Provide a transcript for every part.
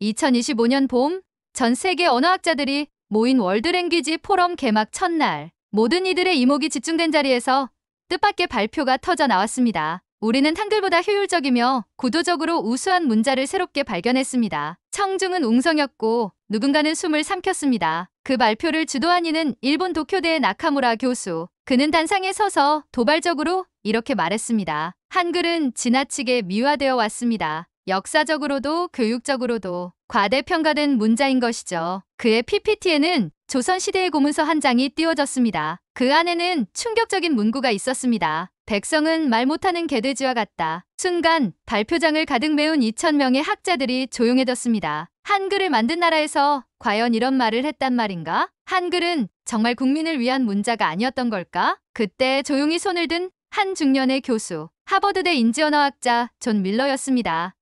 2025년 봄, 전 세계 언어학자들이 모인 월드랭귀지 포럼 개막 첫날, 모든 이들의 이목이 집중된 자리에서 뜻밖의 발표가 터져 나왔습니다. 우리는 한글보다 효율적이며 구도적으로 우수한 문자를 새롭게 발견했습니다. 청중은 웅성였고 누군가는 숨을 삼켰습니다. 그 발표를 주도한 이는 일본 도쿄대의 나카무라 교수. 그는 단상에 서서 도발적으로 이렇게 말했습니다. 한글은 지나치게 미화되어 왔습니다. 역사적으로도 교육적으로도 과대평가된 문자인 것이죠. 그의 PPT에는 조선시대의 고문서 한 장이 띄워졌습니다. 그 안에는 충격적인 문구가 있었습니다. 백성은 말 못하는 개돼지와 같다. 순간 발표장을 가득 메운 2,000명의 학자들이 조용해졌습니다. 한글을 만든 나라에서 과연 이런 말을 했단 말인가? 한글은 정말 국민을 위한 문자가 아니었던 걸까? 그때 조용히 손을 든 한 중년의 교수, 하버드대 인지언어학자 존 밀러였습니다.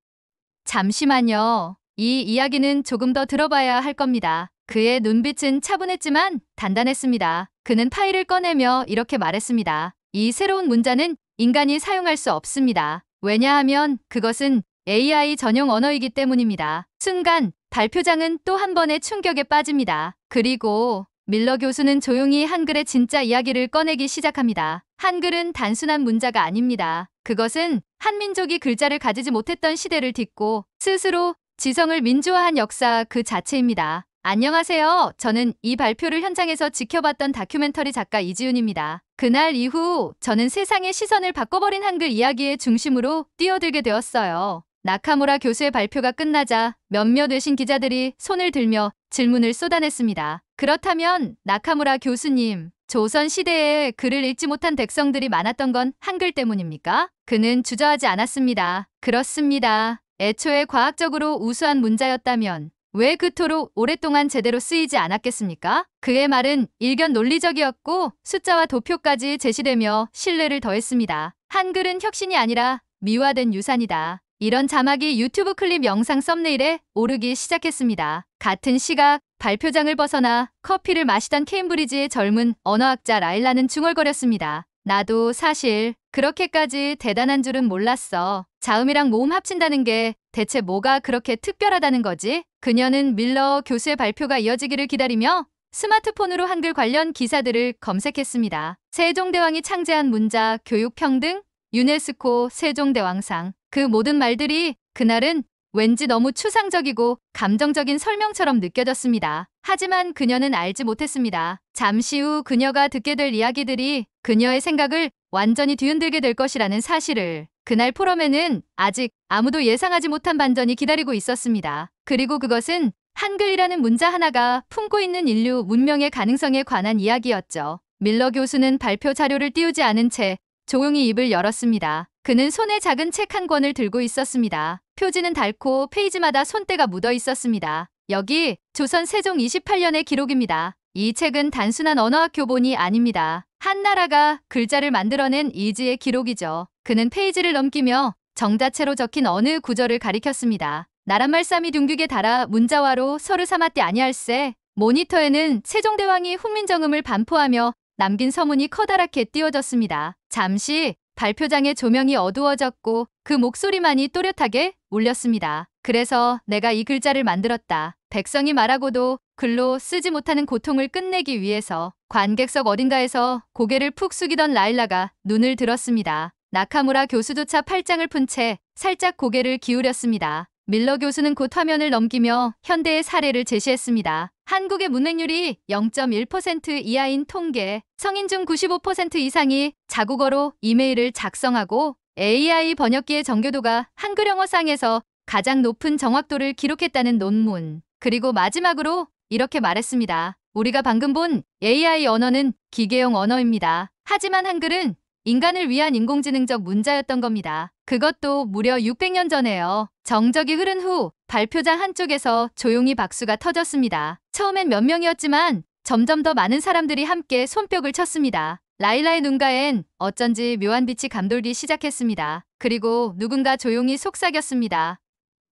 잠시만요. 이 이야기는 조금 더 들어봐야 할 겁니다. 그의 눈빛은 차분했지만 단단했습니다. 그는 파일을 꺼내며 이렇게 말했습니다. 이 새로운 문자는 인간이 사용할 수 없습니다. 왜냐하면 그것은 AI 전용 언어이기 때문입니다. 순간 발표장은 또 한 번의 충격에 빠집니다. 그리고 밀러 교수는 조용히 한글의 진짜 이야기를 꺼내기 시작합니다. 한글은 단순한 문자가 아닙니다. 그것은 한민족이 글자를 가지지 못했던 시대를 딛고 스스로 지성을 민주화한 역사 그 자체입니다. 안녕하세요. 저는 이 발표를 현장에서 지켜봤던 다큐멘터리 작가 이지윤입니다. 그날 이후 저는 세상의 시선을 바꿔버린 한글 이야기의 중심으로 뛰어들게 되었어요. 나카무라 교수의 발표가 끝나자 몇몇 외신 기자들이 손을 들며 질문을 쏟아냈습니다. 그렇다면 나카무라 교수님, 조선시대에 글을 읽지 못한 백성들이 많았던 건 한글 때문입니까? 그는 주저하지 않았습니다. 그렇습니다. 애초에 과학적으로 우수한 문자였다면 왜 그토록 오랫동안 제대로 쓰이지 않았겠습니까? 그의 말은 일견 논리적이었고 숫자와 도표까지 제시되며 신뢰를 더했습니다. 한글은 혁신이 아니라 미화된 유산이다. 이런 자막이 유튜브 클립 영상 썸네일에 오르기 시작했습니다. 같은 시각 발표장을 벗어나 커피를 마시던 케임브리지의 젊은 언어학자 라일라는 중얼거렸습니다. 나도 사실 그렇게까지 대단한 줄은 몰랐어. 자음이랑 모음 합친다는 게 대체 뭐가 그렇게 특별하다는 거지? 그녀는 밀러 교수의 발표가 이어지기를 기다리며 스마트폰으로 한글 관련 기사들을 검색했습니다. 세종대왕이 창제한 문자, 교육평등, 유네스코 세종대왕상. 그 모든 말들이 그날은 왠지 너무 추상적이고 감정적인 설명처럼 느껴졌습니다. 하지만 그녀는 알지 못했습니다. 잠시 후 그녀가 듣게 될 이야기들이 그녀의 생각을 완전히 뒤흔들게 될 것이라는 사실을. 그날 포럼에는 아직 아무도 예상하지 못한 반전이 기다리고 있었습니다. 그리고 그것은 한글이라는 문자 하나가 품고 있는 인류 문명의 가능성에 관한 이야기였죠. 밀러 교수는 발표 자료를 띄우지 않은 채 조용히 입을 열었습니다. 그는 손에 작은 책 한 권을 들고 있었습니다. 표지는 닳고 페이지마다 손때가 묻어 있었습니다. 여기 조선 세종 28년의 기록입니다. 이 책은 단순한 언어학 교본이 아닙니다. 한 나라가 글자를 만들어낸 의지의 기록이죠. 그는 페이지를 넘기며 정자체로 적힌 어느 구절을 가리켰습니다. 나란말 쌈이 둥기게 달아 문자화로 서를 삼았디 아니할세. 모니터에는 세종대왕이 훈민정음을 반포하며 남긴 서문이 커다랗게 띄워졌습니다. 잠시 발표장의 조명이 어두워졌고 그 목소리만이 또렷하게 울렸습니다. 그래서 내가 이 글자를 만들었다. 백성이 말하고도 글로 쓰지 못하는 고통을 끝내기 위해서. 관객석 어딘가에서 고개를 푹 숙이던 라일라가 눈을 들었습니다. 나카무라 교수조차 팔짱을 푼 채 살짝 고개를 기울였습니다. 밀러 교수는 곧 화면을 넘기며 현대의 사례를 제시했습니다. 한국의 문맹률이 0.1% 이하인 통계, 성인 중 95% 이상이 자국어로 이메일을 작성하고 AI 번역기의 정교도가 한글 영어상에서 가장 높은 정확도를 기록했다는 논문. 그리고 마지막으로 이렇게 말했습니다. 우리가 방금 본 AI 언어는 기계용 언어입니다. 하지만 한글은 인간을 위한 인공지능적 문자였던 겁니다. 그것도 무려 600년 전에요. 정적이 흐른 후 발표장 한쪽에서 조용히 박수가 터졌습니다. 처음엔 몇 명이었지만 점점 더 많은 사람들이 함께 손뼉을 쳤습니다. 라일라의 눈가엔 어쩐지 묘한 빛이 감돌기 시작했습니다. 그리고 누군가 조용히 속삭였습니다.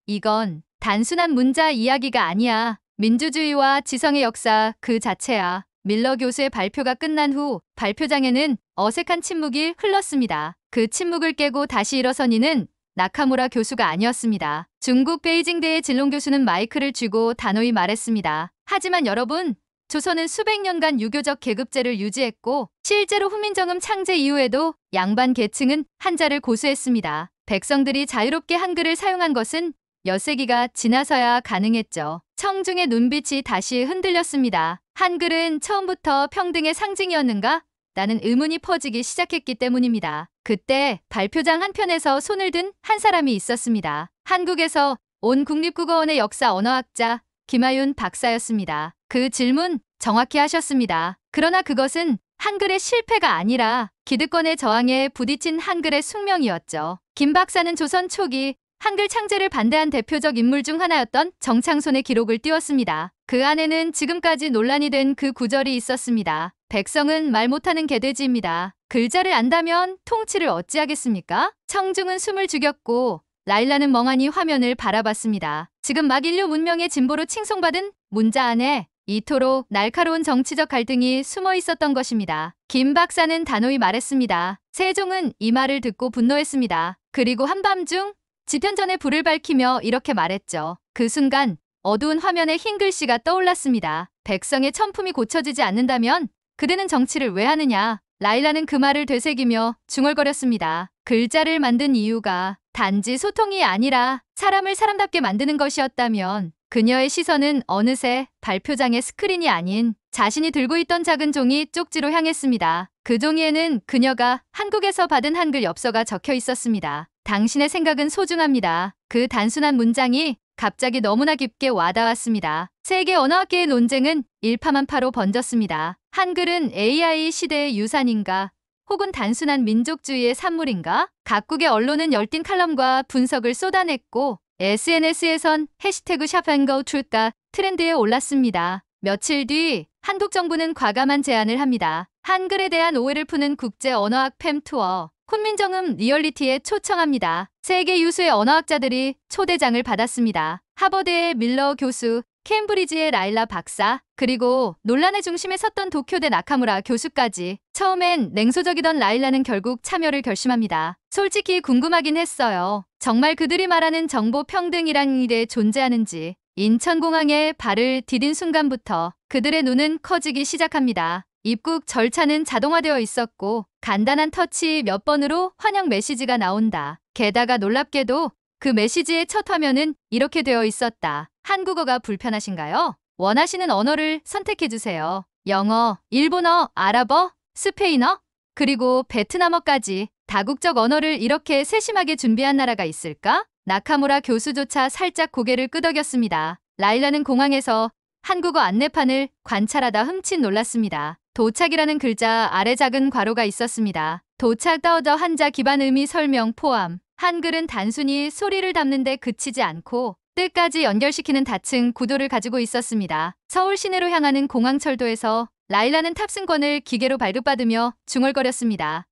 이건 단순한 문자 이야기가 아니야. 민주주의와 지성의 역사 그 자체야. 밀러 교수의 발표가 끝난 후 발표장에는 어색한 침묵이 흘렀습니다. 그 침묵을 깨고 다시 일어선 이는 나카무라 교수가 아니었습니다. 중국 베이징대의 진롱 교수는 마이크를 쥐고 단호히 말했습니다. 하지만 여러분, 조선은 수백 년간 유교적 계급제를 유지했고 실제로 훈민정음 창제 이후에도 양반 계층은 한자를 고수했습니다. 백성들이 자유롭게 한글을 사용한 것은 몇 세기가 지나서야 가능했죠. 청중의 눈빛이 다시 흔들렸습니다. 한글은 처음부터 평등의 상징이었는가? 라는 의문이 퍼지기 시작했기 때문입니다. 그때 발표장 한편에서 손을 든 한 사람이 있었습니다. 한국에서 온 국립국어원의 역사 언어학자 김하윤 박사였습니다. 그 질문 정확히 하셨습니다. 그러나 그것은 한글의 실패가 아니라 기득권의 저항에 부딪힌 한글의 숙명이었죠. 김 박사는 조선 초기 한글 창제를 반대한 대표적 인물 중 하나였던 정창손의 기록을 띄웠습니다. 그 안에는 지금까지 논란이 된 그 구절이 있었습니다. 백성은 말 못하는 개돼지입니다. 글자를 안다면 통치를 어찌하겠습니까? 청중은 숨을 죽였고 라일라는 멍하니 화면을 바라봤습니다. 지금 막 인류 문명의 진보로 칭송받은 문자 안에 이토록 날카로운 정치적 갈등이 숨어 있었던 것입니다. 김 박사는 단호히 말했습니다. 세종은 이 말을 듣고 분노했습니다. 그리고 한밤중 지편전에 불을 밝히며 이렇게 말했죠. 그 순간 어두운 화면에 흰 글씨가 떠올랐습니다. 백성의 천품이 고쳐지지 않는다면 그대는 정치를 왜 하느냐. 라일라는 그 말을 되새기며 중얼거렸습니다. 글자를 만든 이유가 단지 소통이 아니라 사람을 사람답게 만드는 것이었다면 그녀의 시선은 어느새 발표장의 스크린이 아닌 자신이 들고 있던 작은 종이 쪽지로 향했습니다. 그 종이에는 그녀가 한국에서 받은 한글 엽서가 적혀 있었습니다. 당신의 생각은 소중합니다. 그 단순한 문장이 갑자기 너무나 깊게 와닿았습니다. 세계 언어학계의 논쟁은 일파만파로 번졌습니다. 한글은 AI 시대의 유산인가? 혹은 단순한 민족주의의 산물인가? 각국의 언론은 열띤 칼럼과 분석을 쏟아냈고 SNS에선 해시태그 샵앤고트루가 트렌드에 올랐습니다. 며칠 뒤 한국 정부는 과감한 제안을 합니다. 한글에 대한 오해를 푸는 국제 언어학 팸 투어 훈민정음 리얼리티에 초청합니다. 세계 유수의 언어학자들이 초대장을 받았습니다. 하버드의 밀러 교수, 케임브리지의 라일라 박사, 그리고 논란의 중심에 섰던 도쿄대 나카무라 교수까지. 처음엔 냉소적이던 라일라는 결국 참여를 결심합니다. 솔직히 궁금하긴 했어요. 정말 그들이 말하는 정보 평등이란 게 존재하는지. 인천공항에 발을 디딘 순간부터 그들의 눈은 커지기 시작합니다. 입국 절차는 자동화되어 있었고 간단한 터치 몇 번으로 환영 메시지가 나온다. 게다가 놀랍게도 그 메시지의 첫 화면은 이렇게 되어 있었다. 한국어가 불편하신가요? 원하시는 언어를 선택해주세요. 영어, 일본어, 아랍어, 스페인어, 그리고 베트남어까지 다국적 언어를 이렇게 세심하게 준비한 나라가 있을까? 나카무라 교수조차 살짝 고개를 끄덕였습니다. 라일라는 공항에서 한국어 안내판을 관찰하다 흠칫 놀랐습니다. 도착이라는 글자 아래 작은 괄호가 있었습니다. 도착 더더 한자 기반 의미 설명 포함. 한글은 단순히 소리를 담는 데 그치지 않고 뜻까지 연결시키는 다층 구도를 가지고 있었습니다. 서울 시내로 향하는 공항철도에서 라일라는 탑승권을 기계로 발급받으며 중얼거렸습니다.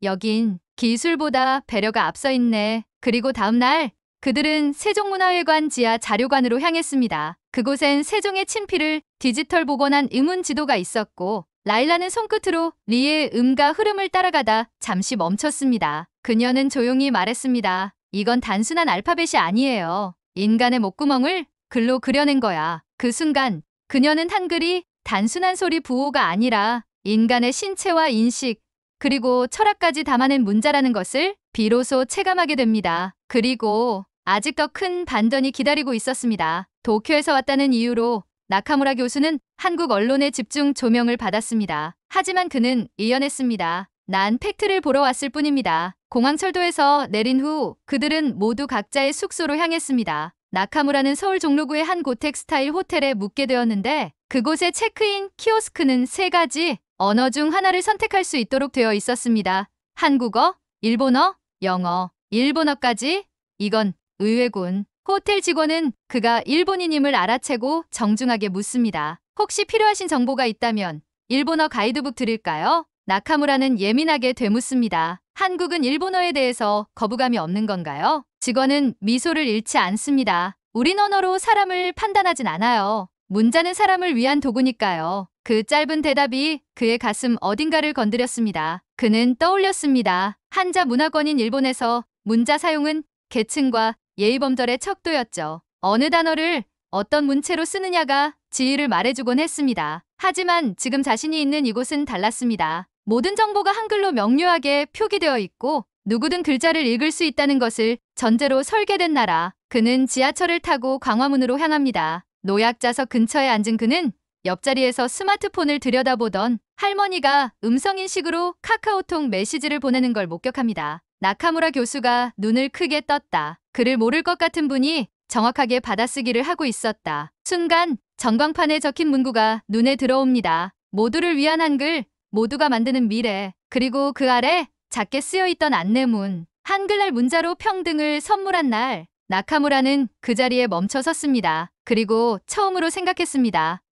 여긴 기술보다 배려가 앞서 있네. 그리고 다음 날 그들은 세종문화회관 지하 자료관으로 향했습니다. 그곳엔 세종의 친필을 디지털 복원한 음운 지도가 있었고 라일라는 손끝으로 리의 음과 흐름을 따라가다 잠시 멈췄습니다. 그녀는 조용히 말했습니다. 이건 단순한 알파벳이 아니에요. 인간의 목구멍을 글로 그려낸 거야. 그 순간 그녀는 한글이 단순한 소리 부호가 아니라 인간의 신체와 인식 그리고 철학까지 담아낸 문자라는 것을 비로소 체감하게 됩니다. 그리고 아직 더 큰 반전이 기다리고 있었습니다. 도쿄에서 왔다는 이유로 나카무라 교수는 한국 언론의 집중 조명을 받았습니다. 하지만 그는 이연했습니다. 난 팩트를 보러 왔을 뿐입니다. 공항철도에서 내린 후 그들은 모두 각자의 숙소로 향했습니다. 나카무라는 서울 종로구의 한 고택 스타일 호텔에 묵게 되었는데 그곳의 체크인 키오스크는 3가지 언어 중 하나를 선택할 수 있도록 되어 있었습니다. 한국어, 일본어, 영어, 일본어까지? 이건 의외군. 호텔 직원은 그가 일본인임을 알아채고 정중하게 묻습니다. 혹시 필요하신 정보가 있다면 일본어 가이드북 드릴까요? 나카무라는 예민하게 되묻습니다. 한국은 일본어에 대해서 거부감이 없는 건가요? 직원은 미소를 잃지 않습니다. 우린 언어로 사람을 판단하진 않아요. 문자는 사람을 위한 도구니까요. 그 짧은 대답이 그의 가슴 어딘가를 건드렸습니다. 그는 떠올렸습니다. 한자 문화권인 일본에서 문자 사용은 계층과 예의범절의 척도였죠. 어느 단어를 어떤 문체로 쓰느냐가 지위를 말해주곤 했습니다. 하지만 지금 자신이 있는 이곳은 달랐습니다. 모든 정보가 한글로 명료하게 표기되어 있고 누구든 글자를 읽을 수 있다는 것을 전제로 설계된 나라. 그는 지하철을 타고 광화문으로 향합니다. 노약자석 근처에 앉은 그는 옆자리에서 스마트폰을 들여다보던 할머니가 음성인식으로 카카오톡 메시지를 보내는 걸 목격합니다. 나카무라 교수가 눈을 크게 떴다. 그를 모를 것 같은 분이 정확하게 받아쓰기를 하고 있었다. 순간 전광판에 적힌 문구가 눈에 들어옵니다. 모두를 위한 한글, 모두가 만드는 미래. 그리고 그 아래 작게 쓰여있던 안내문. 한글날 문자로 평등을 선물한 날. 나카무라는 그 자리에 멈춰 섰습니다. 그리고 처음으로 생각했습니다.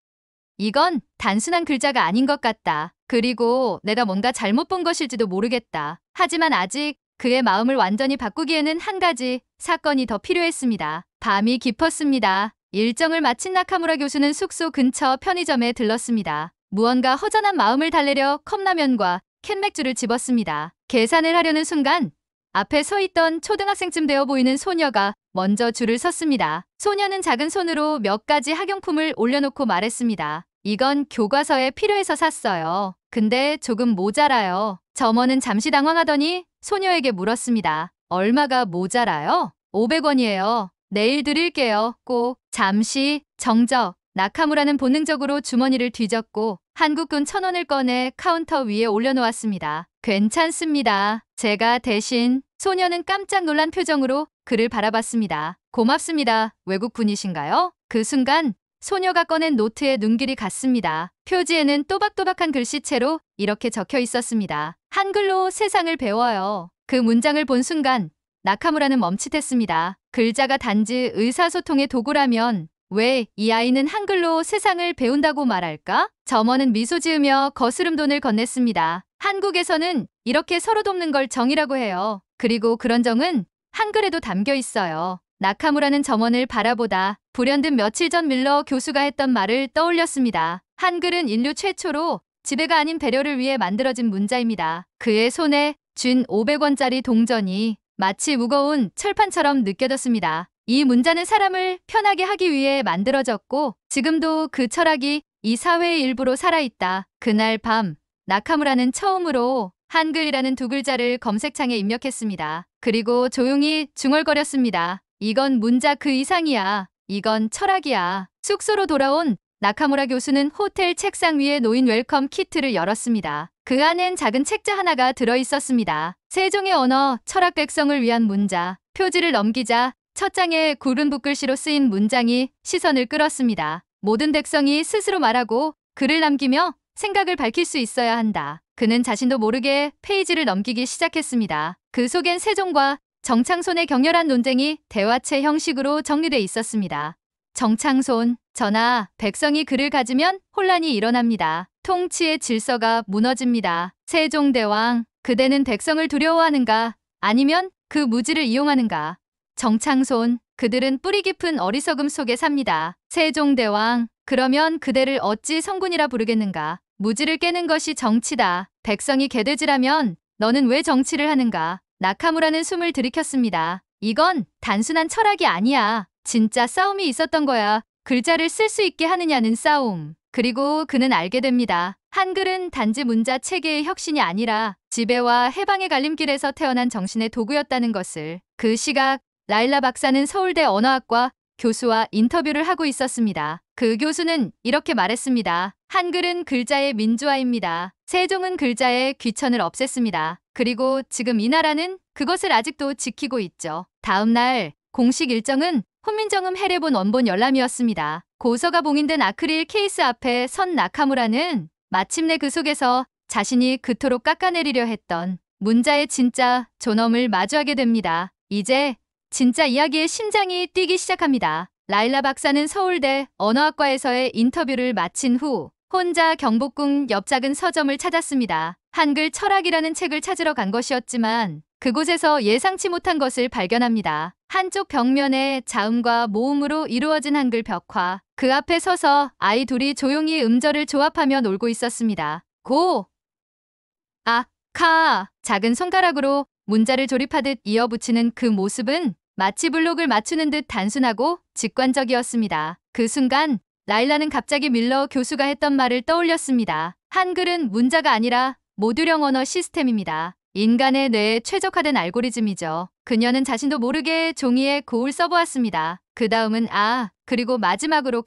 이건 단순한 글자가 아닌 것 같다. 그리고 내가 뭔가 잘못 본 것일지도 모르겠다. 하지만 아직 그의 마음을 완전히 바꾸기에는 한 가지 사건이 더 필요했습니다. 밤이 깊었습니다. 일정을 마친 나카무라 교수는 숙소 근처 편의점에 들렀습니다. 무언가 허전한 마음을 달래려 컵라면과 캔맥주를 집었습니다. 계산을 하려는 순간 앞에 서 있던 초등학생쯤 되어 보이는 소녀가 먼저 줄을 섰습니다. 소녀는 작은 손으로 몇 가지 학용품을 올려놓고 말했습니다. 이건 교과서에 필요해서 샀어요. 근데 조금 모자라요. 점원은 잠시 당황하더니 소녀에게 물었습니다. 얼마가 모자라요? 500원이에요. 내일 드릴게요. 꼭. 잠시 정적. 나카무라는 본능적으로 주머니를 뒤졌고 한국돈 1,000원을 꺼내 카운터 위에 올려놓았습니다. 괜찮습니다. 제가 대신. 소녀는 깜짝 놀란 표정으로 그를 바라봤습니다. 고맙습니다. 외국분이신가요? 그 순간 소녀가 꺼낸 노트에 눈길이 갔습니다. 표지에는 또박또박한 글씨체로 이렇게 적혀 있었습니다. 한글로 세상을 배워요. 그 문장을 본 순간 나카무라는 멈칫했습니다. 글자가 단지 의사소통의 도구라면 왜 이 아이는 한글로 세상을 배운다고 말할까? 점원은 미소 지으며 거스름돈을 건넸습니다. 한국에서는 이렇게 서로 돕는 걸 정이라고 해요. 그리고 그런 정은 한글에도 담겨 있어요. 나카무라는 점원을 바라보다 불현듯 며칠 전 밀러 교수가 했던 말을 떠올렸습니다. 한글은 인류 최초로 지배가 아닌 배려를 위해 만들어진 문자입니다. 그의 손에 쥔 500원짜리 동전이 마치 무거운 철판처럼 느껴졌습니다. 이 문자는 사람을 편하게 하기 위해 만들어졌고 지금도 그 철학이 이 사회의 일부로 살아있다. 그날 밤 나카무라는 처음으로 한글이라는 두 글자를 검색창에 입력했습니다. 그리고 조용히 중얼거렸습니다. 이건 문자 그 이상이야. 이건 철학이야. 숙소로 돌아온 나카무라 교수는 호텔 책상 위에 놓인 웰컴 키트를 열었습니다. 그 안엔 작은 책자 하나가 들어있었습니다. 세종의 언어, 철학 백성을 위한 문자. 표지를 넘기자 첫 장에 구른 붓글씨로 쓰인 문장이 시선을 끌었습니다. 모든 백성이 스스로 말하고 글을 남기며 생각을 밝힐 수 있어야 한다. 그는 자신도 모르게 페이지를 넘기기 시작했습니다. 그 속엔 세종과 정창손의 격렬한 논쟁이 대화체 형식으로 정리돼 있었습니다. 정창손, 전하, 백성이 글을 가지면 혼란이 일어납니다. 통치의 질서가 무너집니다. 세종대왕, 그대는 백성을 두려워하는가? 아니면 그 무지를 이용하는가? 정창손, 그들은 뿌리 깊은 어리석음 속에 삽니다. 세종대왕, 그러면 그대를 어찌 성군이라 부르겠는가? 무지를 깨는 것이 정치다. 백성이 개돼지라면 너는 왜 정치를 하는가? 나카무라는 숨을 들이켰습니다. 이건 단순한 철학이 아니야. 진짜 싸움이 있었던 거야. 글자를 쓸 수 있게 하느냐는 싸움. 그리고 그는 알게 됩니다. 한글은 단지 문자 체계의 혁신이 아니라 지배와 해방의 갈림길에서 태어난 정신의 도구였다는 것을. 그 시각 라일라 박사는 서울대 언어학과 교수와 인터뷰를 하고 있었습니다. 그 교수는 이렇게 말했습니다. 한글은 글자의 민주화입니다. 세종은 글자의 귀천을 없앴습니다. 그리고 지금 이 나라는 그것을 아직도 지키고 있죠. 다음 날 공식 일정은 훈민정음 해례본 원본 열람이었습니다. 고서가 봉인된 아크릴 케이스 앞에 선 나카무라는 마침내 그 속에서 자신이 그토록 깎아내리려 했던 문자의 진짜 존엄을 마주하게 됩니다. 이제 진짜 이야기의 심장이 뛰기 시작합니다. 라일라 박사는 서울대 언어학과에서의 인터뷰를 마친 후 혼자 경복궁 옆 작은 서점을 찾았습니다. 한글 철학이라는 책을 찾으러 간 것이었지만 그곳에서 예상치 못한 것을 발견합니다. 한쪽 벽면에 자음과 모음으로 이루어진 한글 벽화. 그 앞에 서서 아이 둘이 조용히 음절을 조합하며 놀고 있었습니다. 고, 아, 카. 작은 손가락으로 문자를 조립하듯 이어붙이는 그 모습은 마치 블록을 맞추는 듯 단순하고 직관적이었습니다. 그 순간 라일라는 갑자기 밀러 교수가 했던 말을 떠올렸습니다. 한글은 문자가 아니라 모듈형 언어 시스템입니다. 인간의 뇌에 최적화된 알고리즘이죠. 그녀는 자신도 모르게 종이에 고울 써보았습니다. 그 다음은 그리고 마지막으로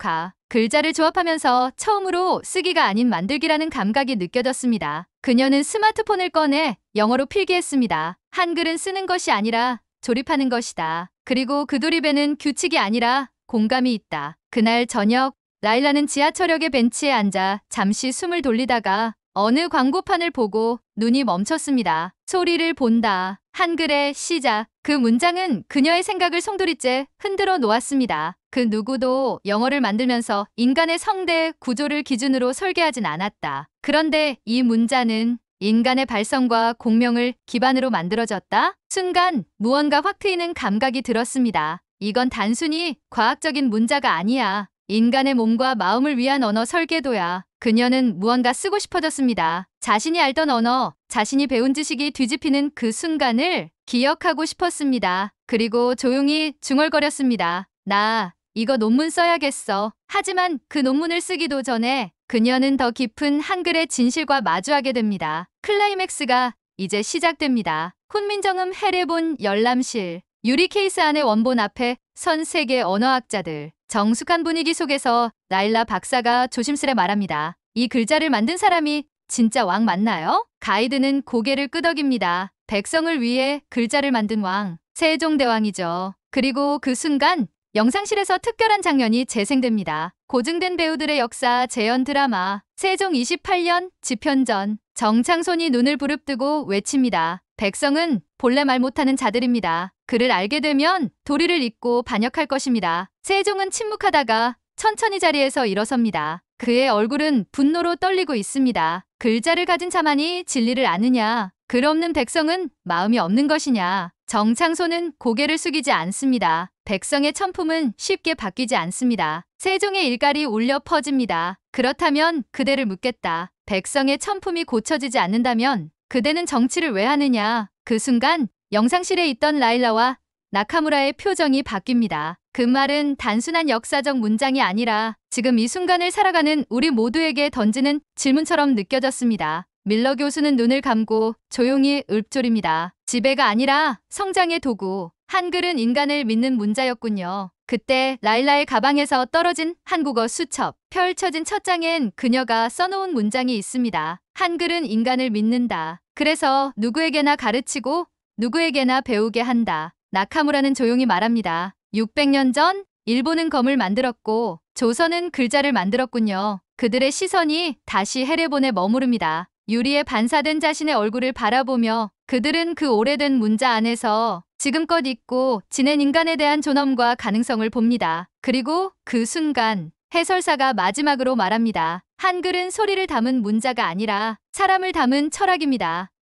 글자를 조합하면서 처음으로 쓰기가 아닌 만들기라는 감각이 느껴졌습니다. 그녀는 스마트폰을 꺼내 영어로 필기했습니다. 한글은 쓰는 것이 아니라 조립하는 것이다. 그리고 그 조립에는 규칙이 아니라 공감이 있다. 그날 저녁 라일라는 지하철역의 벤치에 앉아 잠시 숨을 돌리다가 어느 광고판을 보고 눈이 멈췄습니다. 소리를 본다. 한글의 시작. 그 문장은 그녀의 생각을 송두리째 흔들어 놓았습니다. 그 누구도 영어를 만들면서 인간의 성대 구조를 기준으로 설계하진 않았다. 그런데 이 문자는 인간의 발성과 공명을 기반으로 만들어졌다. 순간 무언가 확 트이는 감각이 들었습니다. 이건 단순히 과학적인 문자가 아니야. 인간의 몸과 마음을 위한 언어 설계도야. 그녀는 무언가 쓰고 싶어졌습니다. 자신이 알던 언어, 자신이 배운 지식이 뒤집히는 그 순간을 기억하고 싶었습니다. 그리고 조용히 중얼거렸습니다. 나 이거 논문 써야겠어. 하지만 그 논문을 쓰기도 전에 그녀는 더 깊은 한글의 진실과 마주하게 됩니다. 클라이맥스가 이제 시작됩니다. 훈민정음 해례본 열람실. 유리 케이스 안의 원본 앞에 선 세계 언어학자들. 정숙한 분위기 속에서 라일라 박사가 조심스레 말합니다. 이 글자를 만든 사람이 진짜 왕 맞나요? 가이드는 고개를 끄덕입니다. 백성을 위해 글자를 만든 왕, 세종대왕이죠. 그리고 그 순간 영상실에서 특별한 장면이 재생됩니다. 고증된 배우들의 역사 재현 드라마 세종 28년 집현전. 정창손이 눈을 부릅뜨고 외칩니다. 백성은 본래 말 못하는 자들입니다. 그를 알게 되면 도리를 잊고 반역할 것입니다. 세종은 침묵하다가 천천히 자리에서 일어섭니다. 그의 얼굴은 분노로 떨리고 있습니다. 글자를 가진 자만이 진리를 아느냐? 글 없는 백성은 마음이 없는 것이냐? 정창손은 고개를 숙이지 않습니다. 백성의 천품은 쉽게 바뀌지 않습니다. 세종의 일갈이 울려 퍼집니다. 그렇다면 그대를 묻겠다. 백성의 천품이 고쳐지지 않는다면 그대는 정치를 왜 하느냐? 그 순간 영상실에 있던 라일라와 나카무라의 표정이 바뀝니다. 그 말은 단순한 역사적 문장이 아니라 지금 이 순간을 살아가는 우리 모두에게 던지는 질문처럼 느껴졌습니다. 밀러 교수는 눈을 감고 조용히 읊조립니다. 지배가 아니라 성장의 도구. 한글은 인간을 믿는 문자였군요. 그때 라일라의 가방에서 떨어진 한국어 수첩. 펼쳐진 첫 장엔 그녀가 써놓은 문장이 있습니다. 한글은 인간을 믿는다. 그래서 누구에게나 가르치고 누구에게나 배우게 한다. 나카무라는 조용히 말합니다. 600년 전 일본은 검을 만들었고 조선은 글자를 만들었군요. 그들의 시선이 다시 해례본에 머무릅니다. 유리에 반사된 자신의 얼굴을 바라보며 그들은 그 오래된 문자 안에서 지금껏 있고 지낸 인간에 대한 존엄과 가능성을 봅니다. 그리고 그 순간 해설사가 마지막으로 말합니다. 한글은 소리를 담은 문자가 아니라 사람을 담은 철학입니다.